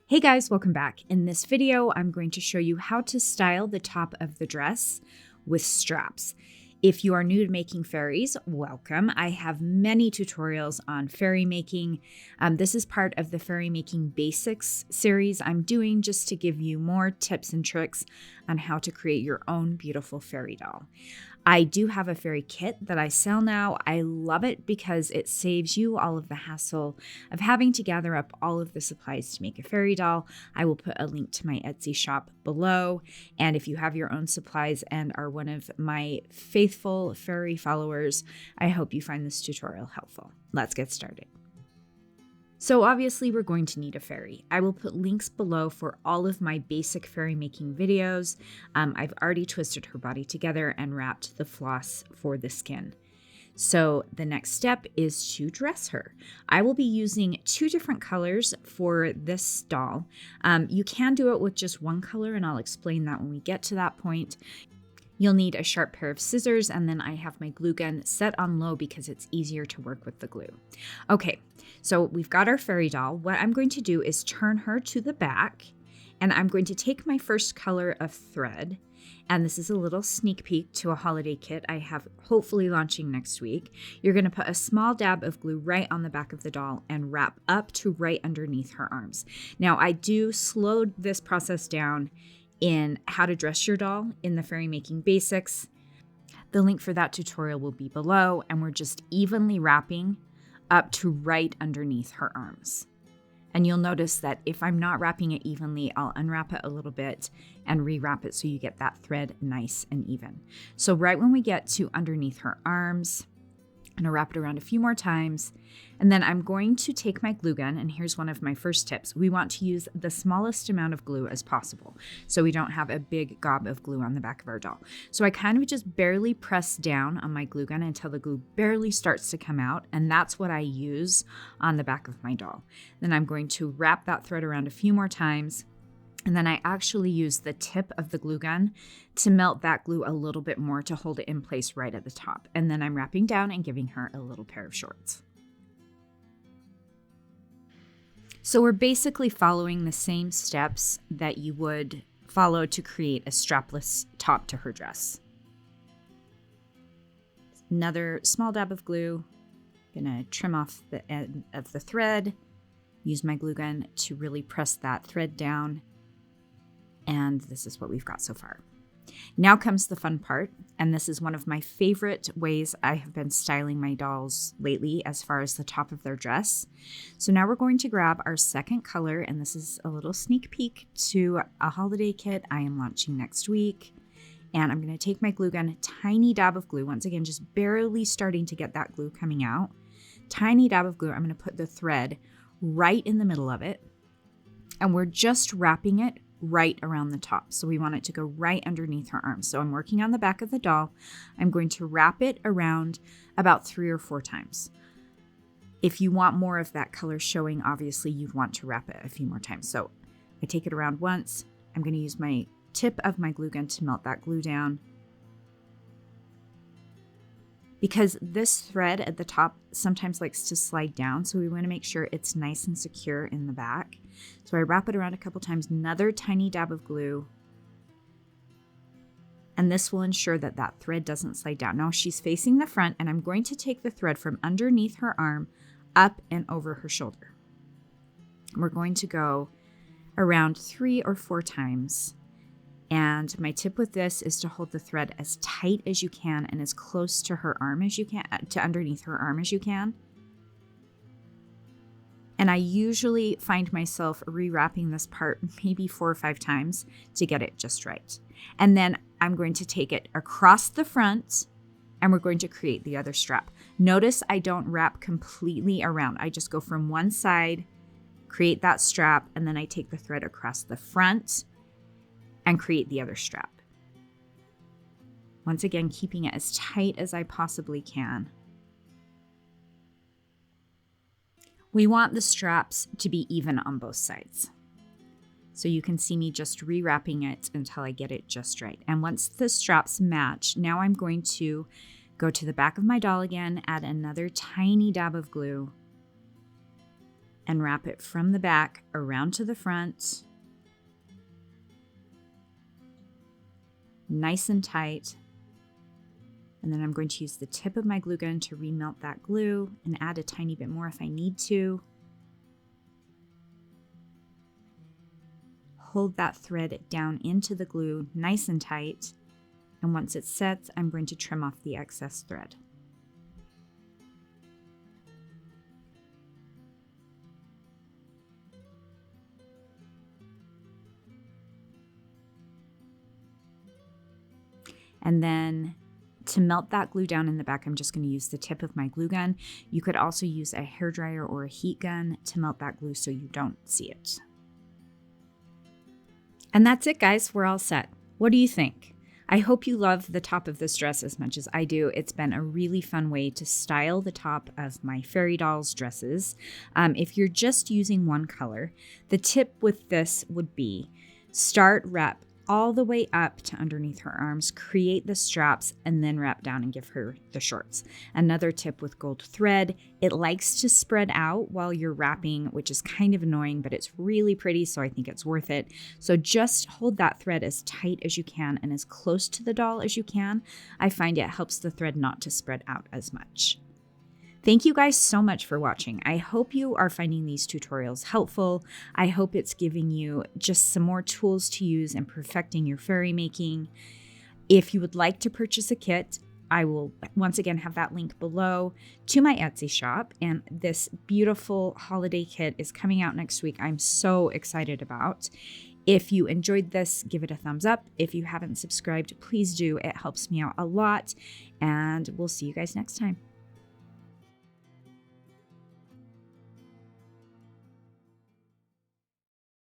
Hey guys, welcome back. In this video, I'm going to show you how to style the top of the dress with straps. If you are new to making fairies, welcome. I have many tutorials on fairy making. This is part of the Fairy Making Basics series I'm doing just to give you more tips and tricks on how to create your own beautiful fairy doll. I do have a fairy kit that I sell now. I love it because it saves you all of the hassle of having to gather up all of the supplies to make a fairy doll. I will put a link to my Etsy shop below. And if you have your own supplies and are one of my faithful fairy followers, I hope you find this tutorial helpful. Let's get started. So obviously we're going to need a fairy. I will put links below for all of my basic fairy making videos. I've already twisted her body together and wrapped the floss for the skin. So the next step is to dress her. I will be using 2 different colors for this doll. You can do it with just one color, and I'll explain that when we get to that point. You'll need a sharp pair of scissors, and then I have my glue gun set on low because it's easier to work with the glue. Okay, so we've got our fairy doll. What I'm going to do is turn her to the back, and I'm going to take my first color of thread, and this is a little sneak peek to a holiday kit I have hopefully launching next week. You're going to put a small dab of glue right on the back of the doll and wrap up to right underneath her arms. Now, I do slow this process down in how to dress your doll in the Fairy Making Basics. The link for that tutorial will be below, and we're just evenly wrapping up to right underneath her arms. And you'll notice that if I'm not wrapping it evenly, I'll unwrap it a little bit and rewrap it so you get that thread nice and even. So right when we get to underneath her arms, I'm gonna wrap it around a few more times, and then I'm going to take my glue gun, and here's one of my first tips. We want to use the smallest amount of glue as possible so we don't have a big gob of glue on the back of our doll. So I kind of just barely press down on my glue gun until the glue barely starts to come out, and that's what I use on the back of my doll. Then I'm going to wrap that thread around a few more times, and then I actually use the tip of the glue gun to melt that glue a little bit more to hold it in place right at the top. And then I'm wrapping down and giving her a little pair of shorts. So we're basically following the same steps that you would follow to create a strapless top to her dress. Another small dab of glue. Gonna trim off the end of the thread. Use my glue gun to really press that thread down. And this is what we've got so far. Now comes the fun part, and this is one of my favorite ways I have been styling my dolls lately as far as the top of their dress. So now we're going to grab our second color, and this is a little sneak peek to a holiday kit I am launching next week. And I'm going to take my glue gun, tiny dab of glue, once again just barely starting to get that glue coming out. Tiny dab of glue. I'm going to put the thread right in the middle of it, and we're just wrapping it right around the top. So we want it to go right underneath her arms. So I'm working on the back of the doll. I'm going to wrap it around about 3 or 4 times. If you want more of that color showing, obviously you'd want to wrap it a few more times. So I take it around once. I'm going to use my tip of my glue gun to melt that glue down. Because this thread at the top sometimes likes to slide down, so we want to make sure it's nice and secure in the back. So I wrap it around a couple times, another tiny dab of glue, and this will ensure that that thread doesn't slide down. Now she's facing the front, and I'm going to take the thread from underneath her arm up and over her shoulder. We're going to go around 3 or 4 times. And my tip with this is to hold the thread as tight as you can and as close to her arm as you can, to underneath her arm as you can. And I usually find myself rewrapping this part maybe 4 or 5 times to get it just right. And then I'm going to take it across the front, and we're going to create the other strap. Notice I don't wrap completely around. I just go from one side, create that strap, and then I take the thread across the front and create the other strap. Once again, keeping it as tight as I possibly can. We want the straps to be even on both sides. So you can see me just rewrapping it until I get it just right. And once the straps match, now I'm going to go to the back of my doll again, add another tiny dab of glue, and wrap it from the back around to the front, nice and tight. And then I'm going to use the tip of my glue gun to remelt that glue and add a tiny bit more if I need to. Hold that thread down into the glue nice and tight. And once it sets, I'm going to trim off the excess thread. And then to melt that glue down in the back, I'm just going to use the tip of my glue gun. You could also use a hairdryer or a heat gun to melt that glue so you don't see it. And that's it, guys. We're all set. What do you think? I hope you love the top of this dress as much as I do. It's been a really fun way to style the top of my fairy dolls dresses. If you're just using one color, the tip with this would be start wrap all the way up to underneath her arms, create the straps, and then wrap down and give her the shorts. Another tip with gold thread, it likes to spread out while you're wrapping, which is kind of annoying, but it's really pretty, so I think it's worth it. So just hold that thread as tight as you can and as close to the doll as you can. I find it helps the thread not to spread out as much. Thank you guys so much for watching. I hope you are finding these tutorials helpful. I hope it's giving you just some more tools to use in perfecting your fairy making. If you would like to purchase a kit, I will once again have that link below to my Etsy shop. And this beautiful holiday kit is coming out next week. I'm so excited about. If you enjoyed this, give it a thumbs up. If you haven't subscribed, please do. It helps me out a lot. And we'll see you guys next time.